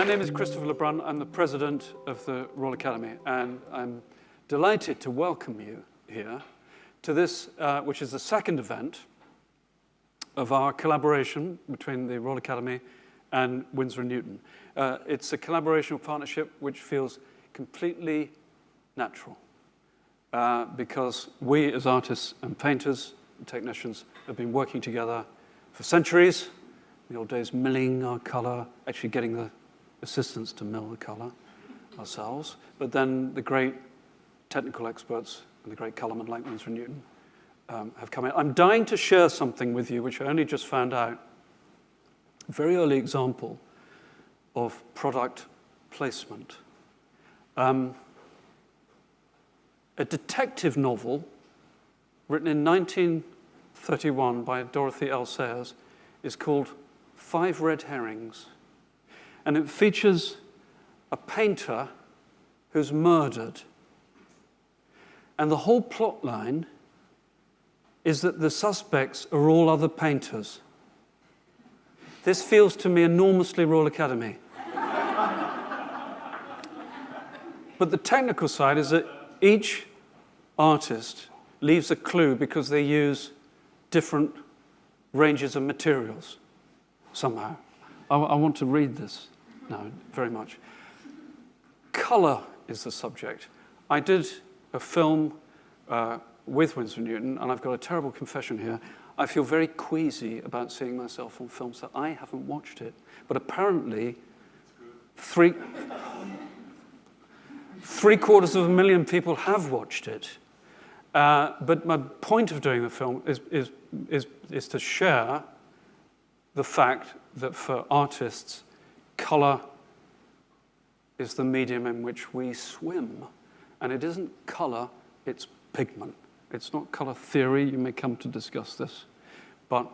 name is Christopher Brun. I'm the president of the Royal Academy, and I'm delighted to welcome you here to this, which is the second event of our collaboration between the Royal Academy and Winsor Newton. It's a collaborational partnership which feels completely natural because we as artists and painters and technicians have been working together for centuries. In the old days, milling our color, actually getting the assistants to mill the color ourselves. But then the great technical experts and the great colormen like Winsor Newton have come in. I'm dying to share something with you, which I only just found out. A very early example of product placement. A detective novel written in 1931 by Dorothy L. Sayers is called 5 Red Herrings. And it features a painter who's murdered. And the whole plot line is that the suspects are all other painters. This feels to me enormously Royal Academy. But the technical side is that each artist leaves a clue because they use different ranges of materials somehow. I want to read this now very much. Color is the subject. I did a film with Winsor Newton, and I've got a terrible confession here. I feel very queasy about seeing myself on film, so I haven't watched it. But apparently, $750,000 people have watched it. But my point of doing the film is to share the fact that for artists, color is the medium in which we swim. And it isn't color, it's pigment. It's not color theory, you may come to discuss this, but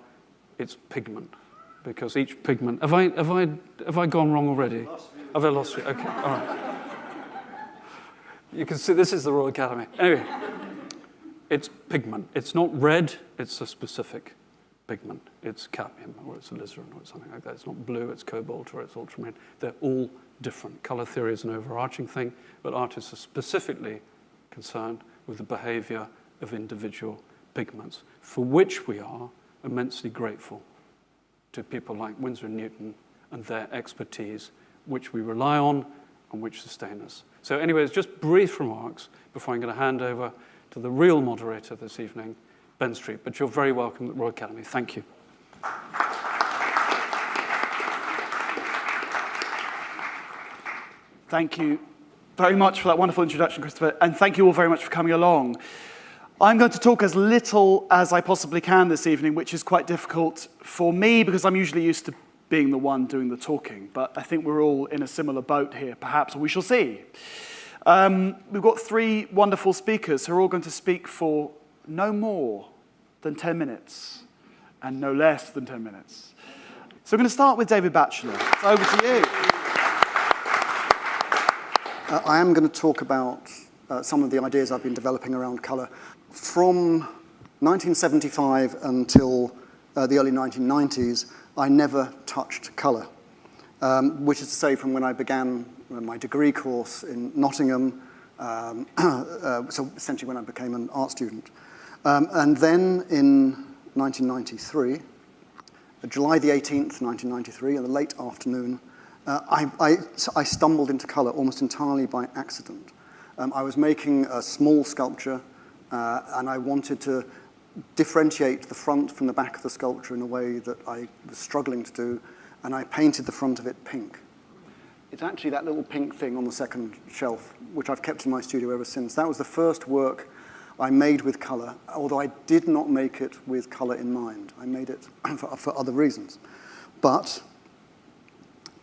it's pigment. Because each pigment, have I gone wrong already? Have I lost you? Okay, all right. You can see this is the Royal Academy. Anyway, it's pigment. It's not red, it's a specific pigment. It's cadmium, or it's alizarin, or something like that. It's not blue, it's cobalt, or it's ultramarine. They're all different. Color theory is an overarching thing, but artists are specifically concerned with the behavior of individual pigments, for which we are immensely grateful to people like Winsor Newton and their expertise, which we rely on and which sustain us. So anyways, just brief remarks before I'm going to hand over to the real moderator this evening, Ben Street. But you're very welcome at the Royal Academy. Thank you. Thank you very much for that wonderful introduction, Christopher, and thank you all very much for coming along. I'm going to talk as little as I possibly can this evening, which is quite difficult for me because I'm usually used to being the one doing the talking, but I think we're all in a similar boat here, perhaps, or we shall see. We've got 3 wonderful speakers who are all going to speak for no more than 10 minutes and no less than 10 minutes. So we're going to start with David Batchelor. So over to you. I am going to talk about some of the ideas I've been developing around colour. From 1975 until the early 1990s, I never touched colour, which is to say from when I began my degree course in Nottingham, so essentially when I became an art student. And then in 1993, July the 18th, 1993, in the late afternoon, I stumbled into colour almost entirely by accident. I was making a small sculpture, and I wanted to differentiate the front from the back of the sculpture in a way that I was struggling to do, and I painted the front of it pink. It's actually that little pink thing on the second shelf, which I've kept in my studio ever since. That was the first work I made with colour, although I did not make it with colour in mind. I made it for other reasons. But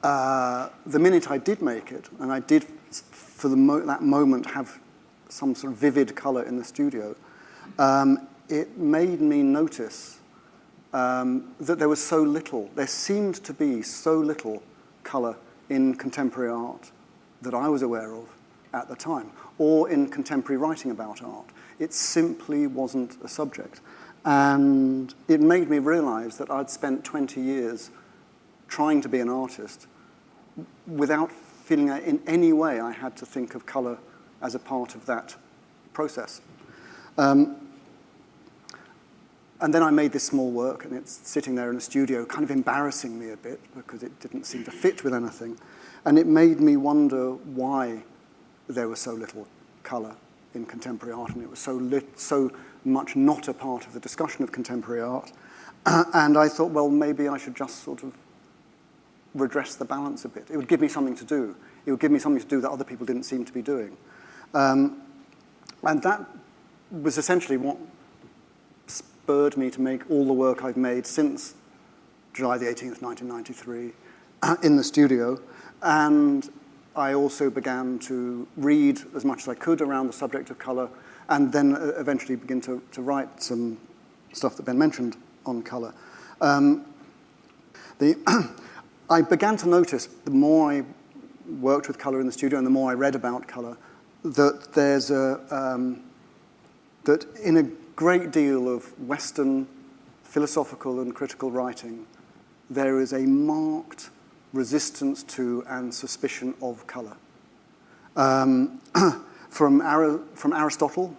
the minute I did make it, and I did, for that moment, have some sort of vivid colour in the studio, it made me notice that there was so little, there seemed to be so little colour in contemporary art that I was aware of at the time, or in contemporary writing about art. It simply wasn't a subject. And it made me realize that I'd spent 20 years trying to be an artist without feeling that in any way I had to think of colour as a part of that process. And then I made this small work, and it's sitting there in a studio, kind of embarrassing me a bit, because it didn't seem to fit with anything. And it made me wonder why there was so little colour in contemporary art, and it was so much not a part of the discussion of contemporary art. And I thought, well, maybe I should just sort of redress the balance a bit. It would give me something to do. It would give me something to do that other people didn't seem to be doing. And that was essentially what spurred me to make all the work I've made since July the 18th, 1993, in the studio. And I also began to read as much as I could around the subject of colour, and then eventually begin to write some stuff that Ben mentioned on colour. I began to notice, the more I worked with colour in the studio and the more I read about colour, that there's that in a great deal of Western philosophical and critical writing, there is a marked resistance to and suspicion of colour. From Aristotle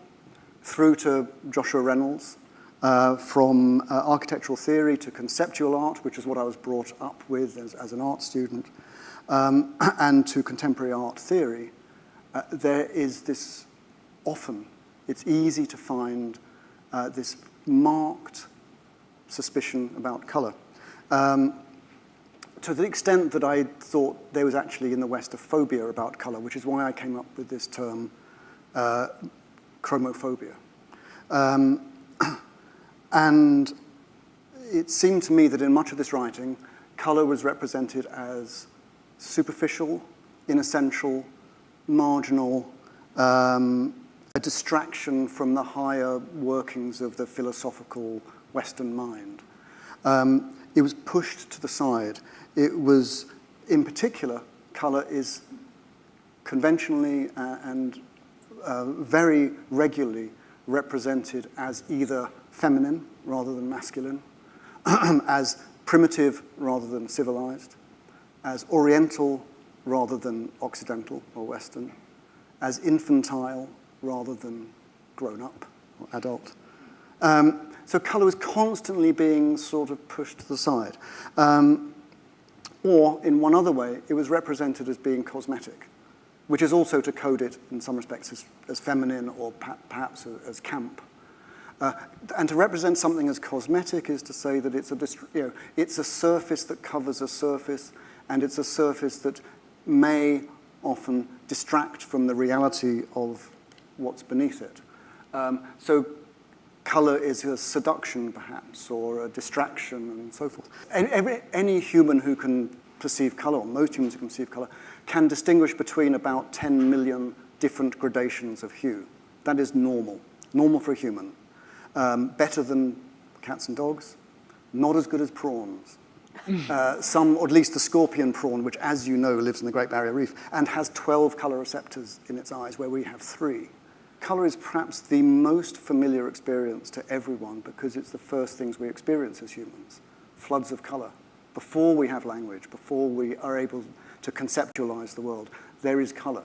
through to Joshua Reynolds, from architectural theory to conceptual art, which is what I was brought up with as an art student, and to contemporary art theory, there is this often, it's easy to find this marked suspicion about colour. To the extent that I thought there was actually in the West a phobia about colour, which is why I came up with this term, Chromo Phobia. And it seemed to me that in much of this writing, colour was represented as superficial, inessential, marginal, a distraction from the higher workings of the philosophical Western mind. It was pushed to the side. It was, in particular, colour is conventionally and very regularly represented as either feminine rather than masculine, as primitive rather than civilized, as oriental rather than occidental or Western, as infantile rather than grown-up or adult. So colour was constantly being sort of pushed to the side. Or, in one other way, it was represented as being cosmetic, which is also to code it, in some respects, as feminine or perhaps as camp. And to represent something as cosmetic is to say that it's a surface that covers a surface, and it's a surface that may often distract from the reality of what's beneath it. So colour is a seduction, perhaps, or a distraction, and so forth. Any human who can perceive colour, or most humans who can perceive colour, can distinguish between about 10 million different gradations of hue. That is normal for a human. Better than cats and dogs, not as good as prawns. Some, or at least the scorpion prawn, which, as you know, lives in the Great Barrier Reef, and has 12 colour receptors in its eyes, where we have 3. Colour is perhaps the most familiar experience to everyone because it's the first things we experience as humans. Floods of colour. Before we have language, before we are able to conceptualize the world, there is colour.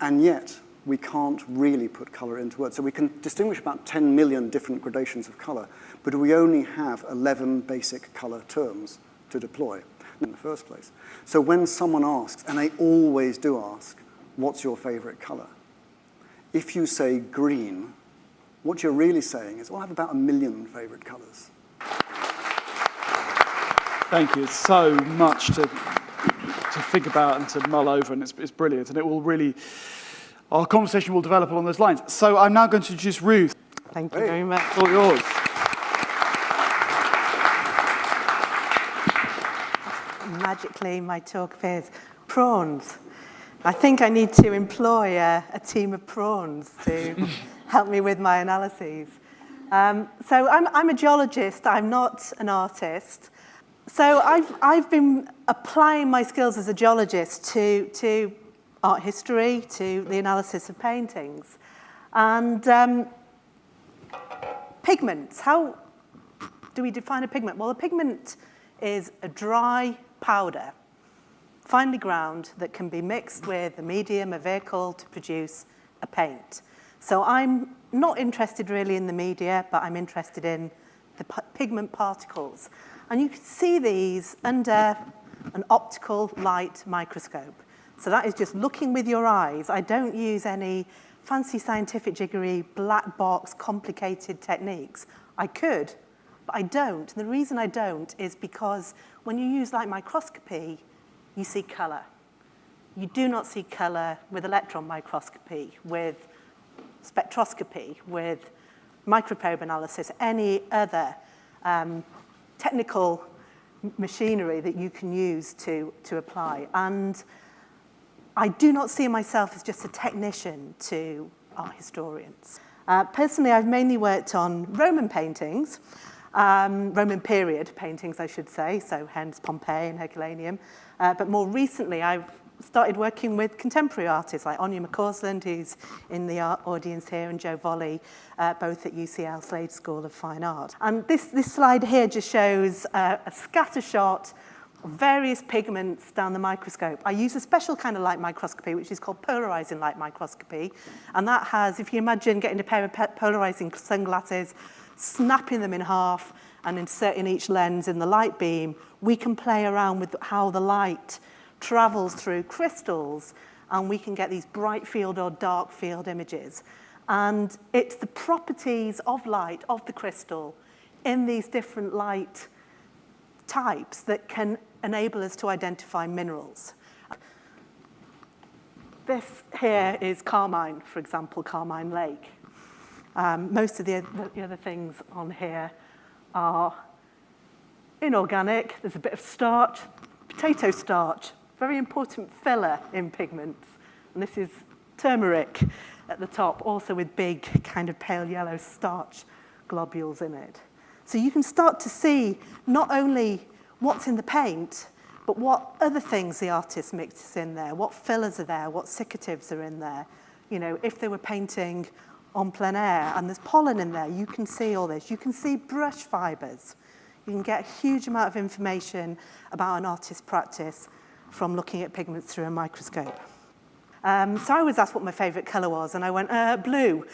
And yet, we can't really put colour into words. So we can distinguish about 10 million different gradations of colour, but we only have 11 basic colour terms to deploy in the first place. So when someone asks, and they always do ask, what's your favourite colour? If you say green, what you're really saying is, well, I have about 1 million favourite colours. Thank you. It's so much to think about and to mull over, and it's brilliant. And it will really, our conversation will develop along those lines. So I'm now going to introduce Ruth. Thank you very much. All yours. Magically, my talk appears. Prawns. I think I need to employ a team of prawns to help me with my analyses. So I'm a geologist. I'm not an artist. So I've been applying my skills as a geologist to art history, to the analysis of paintings. And pigments, how do we define a pigment? Well, a pigment is a dry powder. finely ground, that can be mixed with a medium, a vehicle, to produce a paint. So I'm not interested really in the media, but I'm interested in the pigment particles. And you can see these under an optical light microscope. So that is just looking with your eyes. I don't use any fancy scientific jiggery, black box, complicated techniques. I could, but I don't. And the reason I don't is because when you use light microscopy, you see color. You do not see color with electron microscopy, with spectroscopy, with microprobe analysis, any other technical machinery that you can use to apply. And I do not see myself as just a technician to art historians. Personally, I've mainly worked on Roman paintings, Roman period paintings, I should say, so hence Pompeii and Herculaneum. But more recently, I've started working with contemporary artists like Anya McCausland, who's in the audience here, and Joe Volley, both at UCL Slade School of Fine Art. And this slide here just shows a scatter shot of various pigments down the microscope. I use a special kind of light microscopy, which is called polarizing light microscopy. And that has, if you imagine getting a pair of polarizing sunglasses, snapping them in half and inserting each lens in the light beam, we can play around with how the light travels through crystals, and we can get these bright field or dark field images. And it's the properties of light, of the crystal, in these different light types that can enable us to identify minerals. This here is Carmine, for example, Carmine Lake. Most of the other things on here are inorganic. There's a bit of starch, potato starch, very important filler in pigments. And this is turmeric at the top, also with big kind of pale yellow starch globules in it. So you can start to see not only what's in the paint, but what other things the artist mixes in there, what fillers are there, what secatives are in there. You know, if they were painting en plein air and there's pollen in there, you can see all this. You can see brush fibers. You can get a huge amount of information about an artist's practice from looking at pigments through a microscope. So I was asked what my favorite color was, and I went, blue,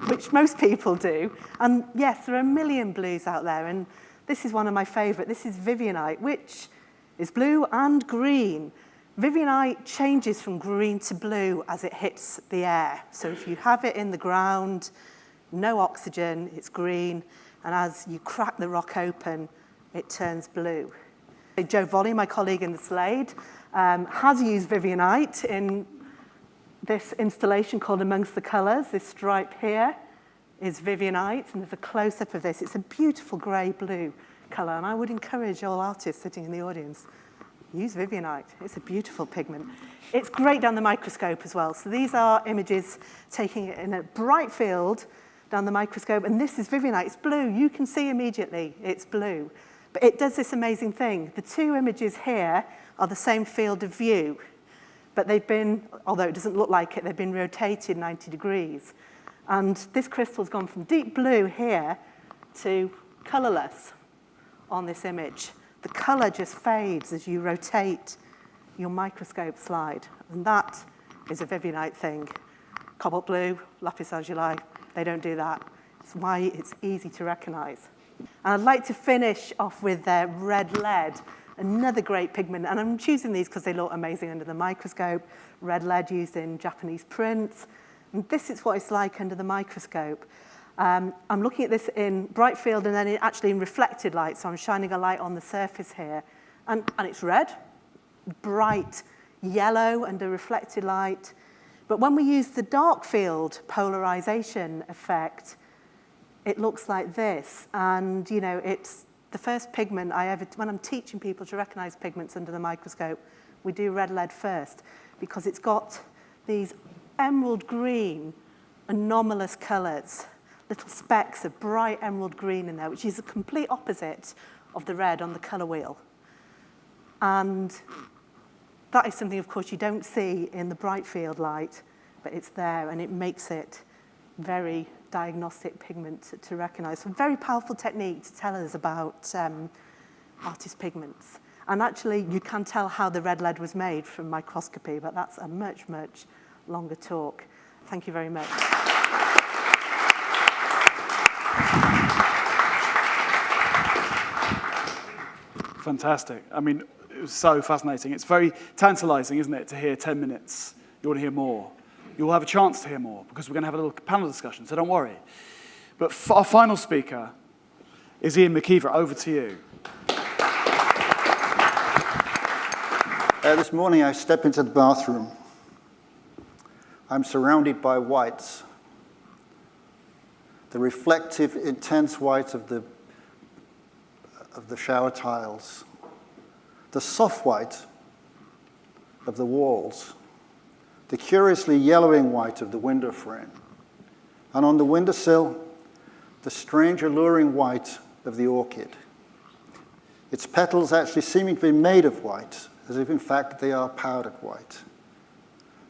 which most people do. And yes, there are a million blues out there, and this is one of my favorite. This is Vivianite, which is blue and green. Vivianite changes from green to blue as it hits the air. So if you have it in the ground, no oxygen, it's green, and as you crack the rock open, it turns blue. Joe Volley, my colleague in the Slade, has used Vivianite in this installation called Amongst the Colours. This stripe here is Vivianite, and there's a close-up of this. It's a beautiful grey-blue colour, and I would encourage all artists sitting in the audience, use Vivianite. It's a beautiful pigment. It's great down the microscope as well. So these are images taking it in a bright field down the microscope, and this is Vivianite. It's blue. You can see immediately it's blue. But it does this amazing thing. The two images here are the same field of view, but they've been, although it doesn't look like it, they've been rotated 90 degrees. And this crystal's gone from deep blue here to colorless on this image. The color just fades as you rotate your microscope slide. And that is a Vivianite thing. Cobalt blue, lapis lazuli, they don't do that. It's why it's easy to recognize. And I'd like to finish off with red lead, another great pigment. And I'm choosing these because they look amazing under the microscope. Red lead used in Japanese prints. And this is what it's like under the microscope. I'm looking at this in bright field and then actually in reflected light. So I'm shining a light on the surface here. And it's red, bright yellow under reflected light. But when we use the dark field polarization effect, it looks like this. And, you know, it's the first pigment I ever, when I'm teaching people to recognize pigments under the microscope, we do red lead first because it's got these emerald green, anomalous colors, little specks of bright emerald green in there, which is the complete opposite of the red on the color wheel. And that is something, of course, you don't see in the bright field light, but it's there, and it makes it very diagnostic pigment to recognize. So a very powerful technique to tell us about artist pigments. And actually, you can tell how the red lead was made from microscopy, but that's a much, much longer talk. Thank you very much. Fantastic. I mean, it was so fascinating. It's very tantalizing, isn't it, to hear 10 minutes. You want to hear more. You'll have a chance to hear more because we're going to have a little panel discussion, so don't worry. But our final speaker is Ian McKeever. Over to you. This morning I stepped into the bathroom. I'm surrounded by whites. The reflective, intense white of the shower tiles. The soft white of the walls. The curiously yellowing white of the window frame. And on the windowsill, the strange, alluring white of the orchid. Its petals actually seeming to be made of white, as if in fact they are powdered white.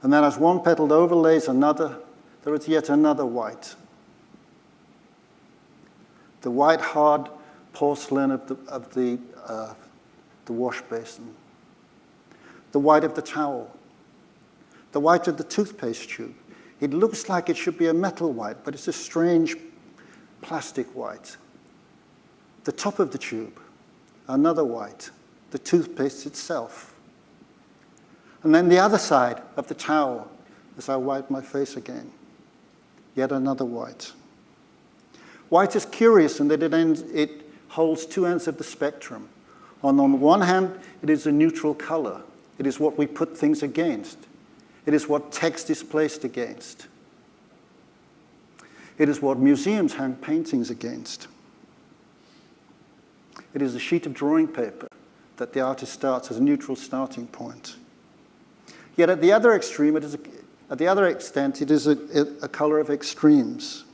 And then as one petal overlays another, there is yet another white. The white, hard porcelain of the wash basin. The white of the towel. The white of the toothpaste tube. It looks like it should be a metal white, but it's a strange plastic white. The top of the tube, another white. The toothpaste itself. And then the other side of the towel, as I wipe my face again, yet another white. White is curious in that it holds two ends of the spectrum. On the one hand, it is a neutral color. It is what we put things against. It is what text is placed against. It is what museums hang paintings against. It is a sheet of drawing paper that the artist starts as a neutral starting point. Yet at the other extreme, at the other extent, it is a color of extremes.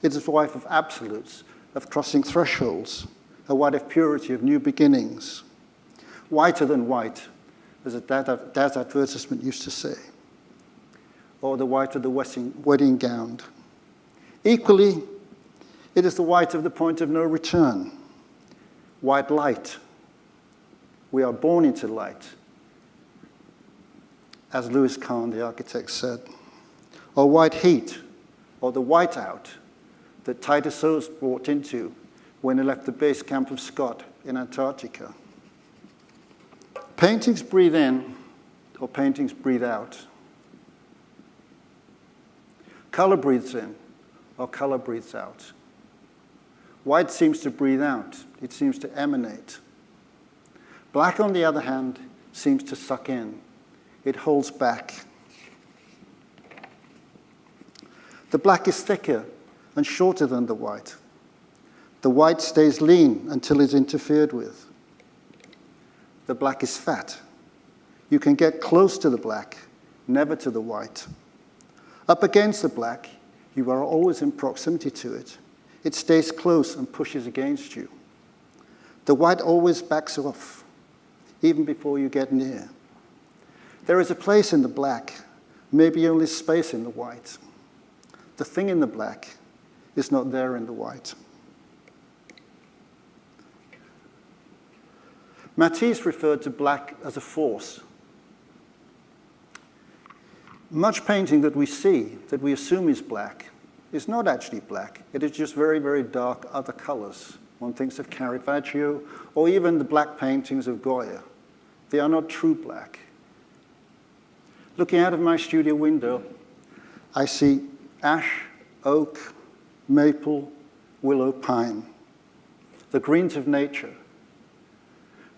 It is a white of absolutes, of crossing thresholds, a white of purity, of new beginnings. Whiter than white, as a Dad advertisement used to say. Or the white of the wedding gown. Equally, it is the white of the point of no return. White light. We are born into light, as Louis Kahn, the architect, said. Or white heat, or the whiteout that Titus Oates brought into when he left the base camp of Scott in Antarctica. Paintings breathe in, or paintings breathe out. Color breathes in, or color breathes out. White seems to breathe out. It seems to emanate. Black, on the other hand, seems to suck in. It holds back. The black is thicker and shorter than the white. The white stays lean until it's interfered with. The black is fat. You can get close to the black, never to the white. Up against the black, you are always in proximity to it. It stays close and pushes against you. The white always backs off, even before you get near. There is a place in the black, maybe only space in the white. The thing in the black is not there in the white. Matisse referred to black as a force. Much painting that we see, that we assume is black, is not actually black. It is just very, very dark other colors. One thinks of Caravaggio, or even the black paintings of Goya. They are not true black. Looking out of my studio window, I see ash, oak, maple, willow, pine. The greens of nature.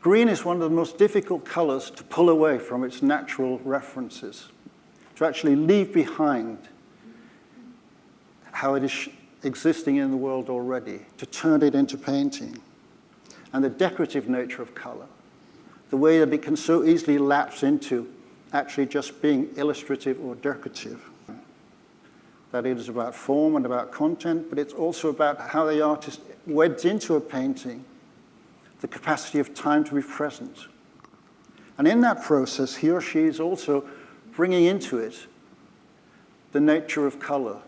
Green is one of the most difficult colors to pull away from its natural references, to actually leave behind how it is existing in the world already, to turn it into painting. And the decorative nature of color, the way that it can so easily lapse into actually just being illustrative or decorative. That it is about form and about content, but it's also about how the artist weds into a painting the capacity of time to be present. And in that process, he or she is also bringing into it the nature of color,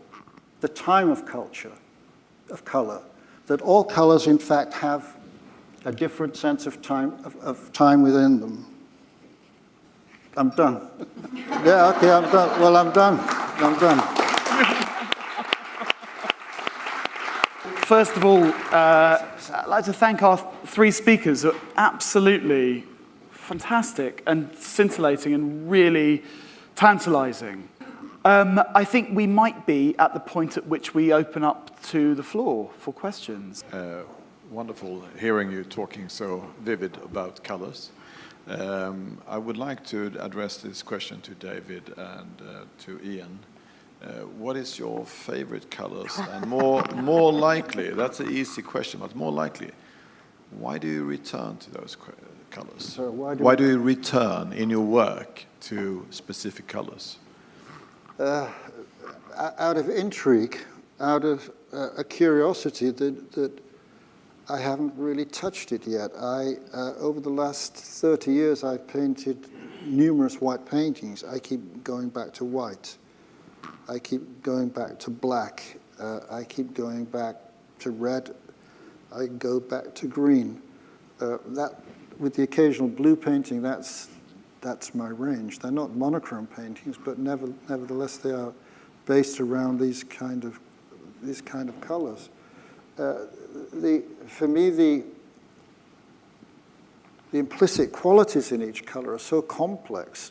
the time of color, that all colors, in fact, have a different sense of time within them. I'm done. Yeah, okay, I'm done. Well, I'm done. I'm done. First of all, I'd like to thank our three speakers who are absolutely fantastic and scintillating and really tantalizing. I think we might be at the point at which we open up to the floor for questions. Wonderful hearing you talking so vivid about colors. I would like to address this question to David and to Ian. What is your favorite colors? And more likely, that's an easy question, but more likely, why do you return to those colors? So why do you return in your work to specific colors? Out of intrigue, out of a curiosity that I haven't really touched it yet. Over the last 30 years, I've painted numerous white paintings. I keep going back to white. I keep going back to black. I keep going back to red. I go back to green. That, with the occasional blue painting, that's my range. They're not monochrome paintings, but nevertheless they are based around these kind of colors. For me, the implicit qualities in each color are so complex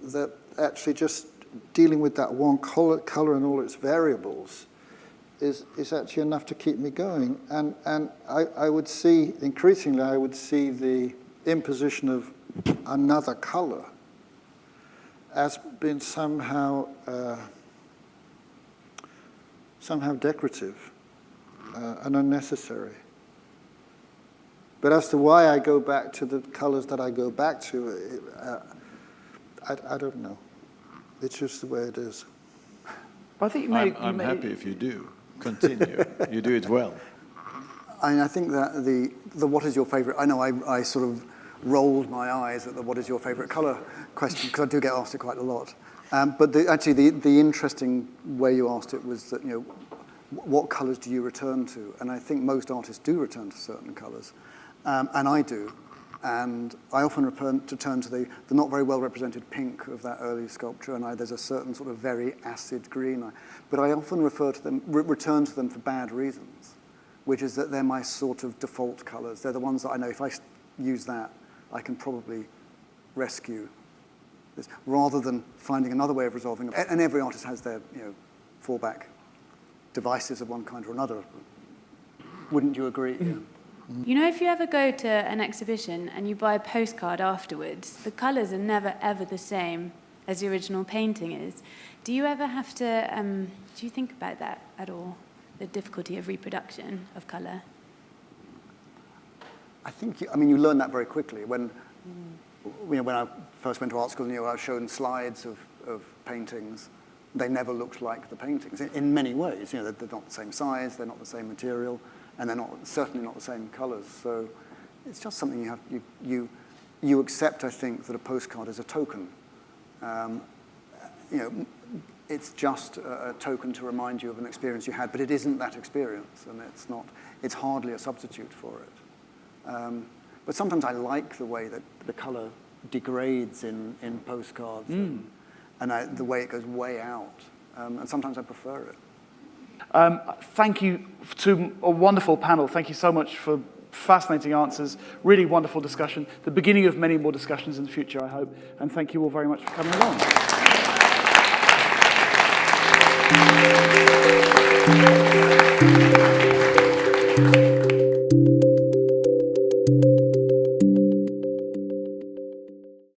that actually just dealing with that one color and all its variables is actually enough to keep me going. And I would see, increasingly, I would see the imposition of another color as being somehow decorative and unnecessary. But as to why I go back to the colors that I go back to, I don't know. It's just the way it is. I think I'm happy if you do. Continue. You do it well. I think that the what is your favorite, I know I sort of rolled my eyes at the what is your favorite color question, because I do get asked it quite a lot. But actually the interesting way you asked it was that, what colors do you return to? And I think most artists do return to certain colors. And I do. And I often return to the not very well represented pink of that early sculpture, and there's a certain sort of very acid green. But I often return to them for bad reasons, which is that they're my sort of default colors. They're the ones that I know if I use that, I can probably rescue this, rather than finding another way of resolving it. And every artist has their fallback devices of one kind or another. Wouldn't you agree? Yeah. If you ever go to an exhibition and you buy a postcard afterwards, the colours are never, ever the same as the original painting is. Do you ever have to, do you think about that at all, the difficulty of reproduction of colour? I think, you learn that very quickly. When I first went to art school, I was shown slides of paintings. They never looked like the paintings in many ways. They're not the same size, they're not the same material, and they're certainly not the same colors. So it's just something you accept, I think, that a postcard is a token. It's just a token to remind you of an experience you had, but it isn't that experience, and it's hardly a substitute for it. But sometimes I like the way that the color degrades in postcards, and the way it goes way out, and sometimes I prefer it. Thank you to a wonderful panel. Thank you so much for fascinating answers, really wonderful discussion, the beginning of many more discussions in the future, I hope, and thank you all very much for coming along.